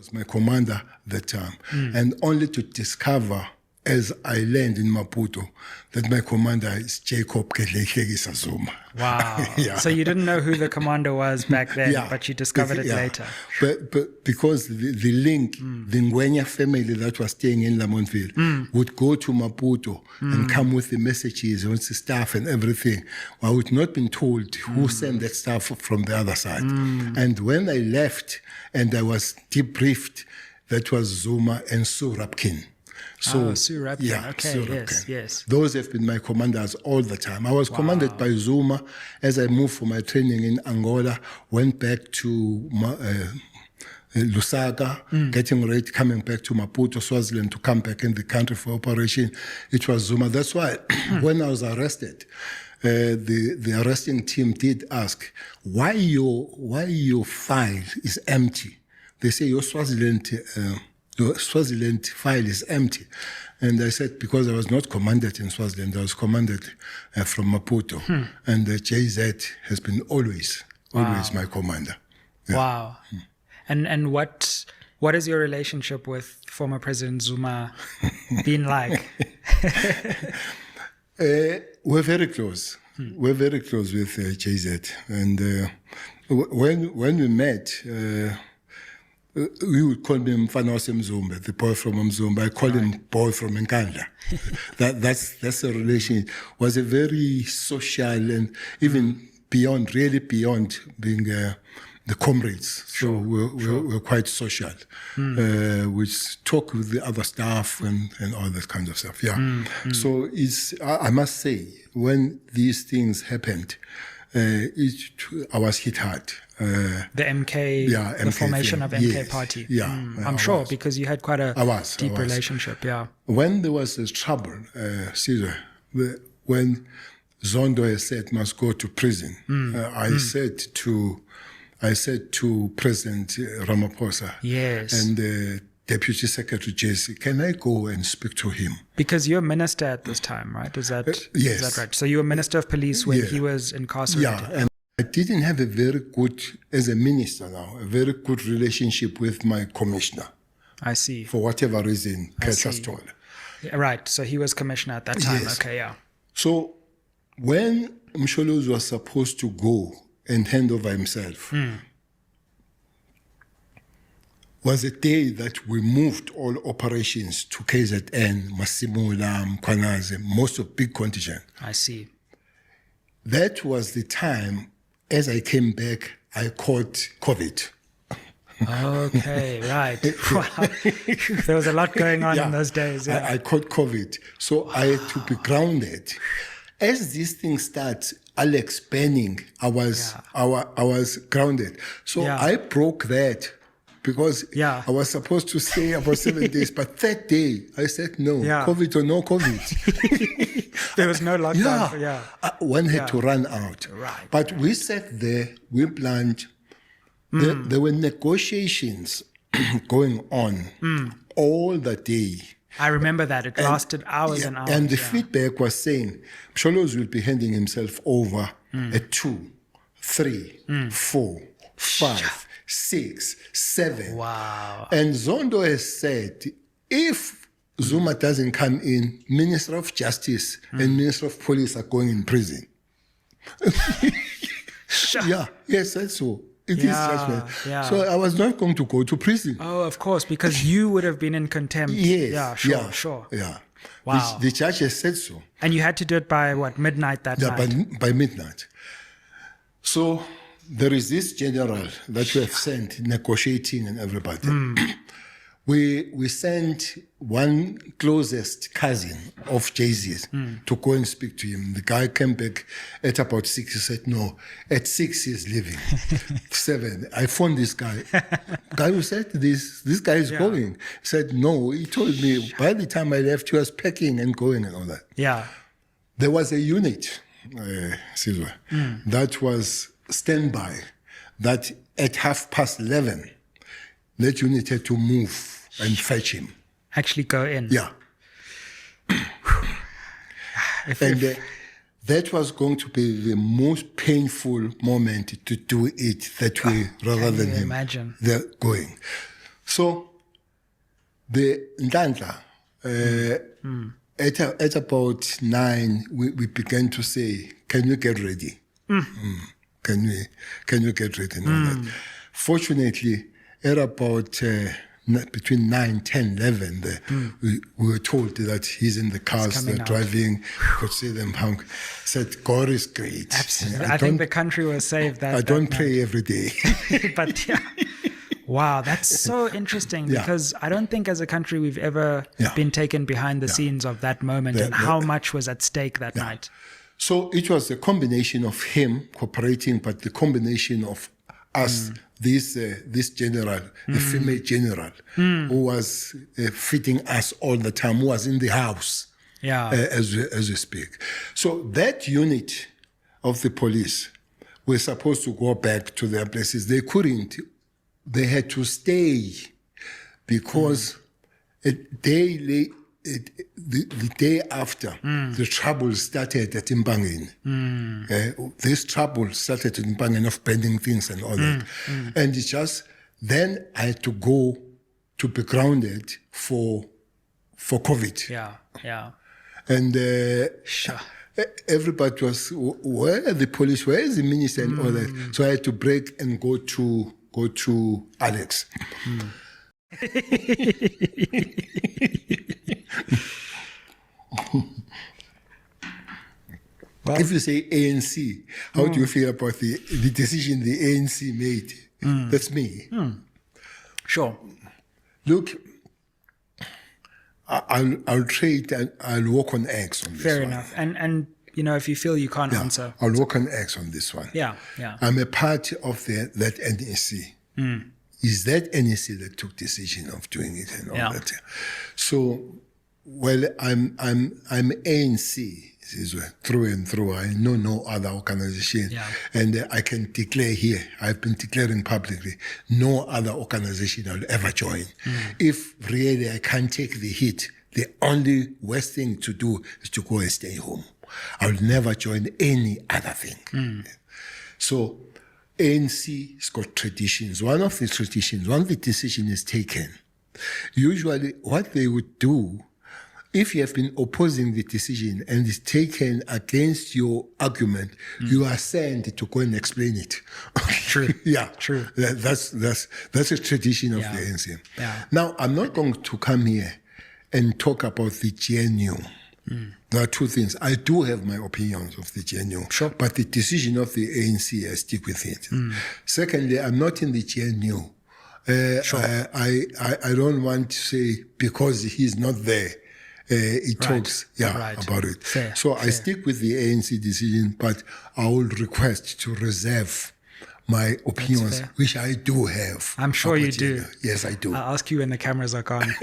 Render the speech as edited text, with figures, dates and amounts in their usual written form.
was my commander that time. And only to discover, as I learned in Maputo, that my commander is Jacob Gedleyihlekisa Zuma. Wow. Yeah. So you didn't know who the commander was back then, but you discovered it later. But because the link, the Ngwenya family that was staying in Lamontville would go to Maputo and come with the messages and the stuff and everything. I would not been told who sent that stuff from the other side. And when I left and I was debriefed, that was Zuma and Sue Rapkin. So, Sue Rapkin. Yeah, Okay, Sue yes, Rapkin. yes. Those have been my commanders all the time. I was commanded by Zuma as I moved for my training in Angola, went back to Lusaka, getting ready, coming back to Maputo, Swaziland, to come back in the country for operation. It was Zuma. That's why when I was arrested, the arresting team did ask, why your file is empty? They say your Swaziland file is empty. And I said, because I was not commanded in Swaziland, I was commanded from Maputo. And JZ has been always my commander. Yeah. Wow. And what has your relationship with former President Zuma been like? We're very close. We're very close with JZ. And when we met, we would call him Mfana Mzumba, the boy from Mzumba. I call him boy from Nkandla. That's a relation. It was a very social and even beyond, really beyond being the comrades. So we're quite social. We talk with the other staff and all that kind of stuff. Yeah. So I must say, when these things happened, I was hit hard. The MK, the formation of MK party. Yeah, I'm sure because you had quite a deep relationship. Yeah. When there was this trouble, Caesar, when Zondo said must go to prison, I said to President Ramaphosa, yes, and Deputy Secretary JC, can I go and speak to him? Because you're minister at this time, right? Is that yes. Is that right? So you were Minister of Police when he was incarcerated. Yeah, and I didn't have a very good, as a minister now, a very good relationship with my commissioner. I see. For whatever reason, Ketra Stole. Right, so he was commissioner at that time. Yes. Okay, yeah. So when Msholozi was supposed to go and hand over himself, was a day that we moved all operations to KZN, Masimula, Mkwanaze, most of big contingent. I see. That was the time, as I came back, I caught COVID. Okay, right. Wow. There was a lot going on in those days. Yeah. I caught COVID, so I had to be grounded. As these things start, Alex banning, I was grounded. So I broke that. Because I was supposed to stay about 7 days, but that day I said no, COVID or no COVID. There was no lockdown. One had to run out. Right. But we sat there, we planned. There were negotiations going on all the day. I remember that. It lasted hours and hours. And the feedback was saying, Msholozi will be handing himself over at 2, 3, 4, 5. 6, 7. Wow. And Zondo has said, if Zuma doesn't come in, Minister of Justice and Minister of Police are going in prison. Yes, that's so. It is judgment. Yeah. So I was not going to go to prison. Oh, of course, because you would have been in contempt. Yes. Yeah, sure. Yeah. Wow. The judge has said so. And you had to do it by what, midnight that night? By midnight. So there is this general that we have sent negotiating and everybody. We sent one closest cousin of Jay-Z's to go and speak to him. The guy came back at about 6. He said, no, at 6 he's leaving. 7. I phoned this guy. Guy who said this guy is going. He said, no, he told me by the time I left, he was packing and going and all that. Yeah. There was a unit, Caesar, that was standby, that at 11:30, that unit had to move and fetch him. Actually go in. Yeah. That was going to be the most painful moment to do it that way, rather than him imagine. Going. So the Ndandla, at about 9, we began to say, "Can you get ready? Can you get ready?" And all that. Fortunately, at about between 9, 10, 11, we were told that he's in the cars, they're driving, could see them hung. Said, God is great. Absolutely. I think the country was saved that I don't night. pray every day. But yeah. Wow, that's so interesting because I don't think as a country we've ever been taken behind the scenes of that moment and how much was at stake that night. So it was a combination of him cooperating, but the combination of us, this general, the female general, who was feeding us all the time, who was in the house as we speak. So that unit of the police were supposed to go back to their places. They couldn't. They had to stay because the day after, the trouble started at Mbangeni. This trouble started at Mbangeni of burning things and all that. And it's just, then I had to go to be grounded for COVID. Yeah. And Sure. everybody was, where are the police? Where is the minister and all that? So I had to break and go to Alex. Well, if you say ANC, how do you feel about the decision the ANC made? That's me. Sure. Look, I'll trade and I'll walk on eggs on this Fair one. enough. And you know, if you feel you can't answer. I'll walk on eggs on this one. Yeah. I'm a part of that NEC. Is that NEC that took decision of doing it and all that? So, well, I'm ANC through and through. I know no other organization, and I can declare here. I've been declaring publicly, no other organization I'll ever join. If really I can't take the hit, the only worst thing to do is to go and stay home. I'll never join any other thing. So ANC's got traditions. One of the decision is taken, usually what they would do, if you have been opposing the decision and it's taken against your argument, you are sent to go and explain it. True. True. That's a tradition of the ANC. Now, I'm not going to come here and talk about the GNU. There are two things. I do have my opinions of the GNU, but the decision of the ANC, I stick with it. Secondly, I'm not in the GNU. I don't want to say because he's not there, he talks about it. Fair. I stick with the ANC decision, but I will request to reserve my opinions, which I do have. I'm sure you do. Yes, I do. I'll ask you when the cameras are gone.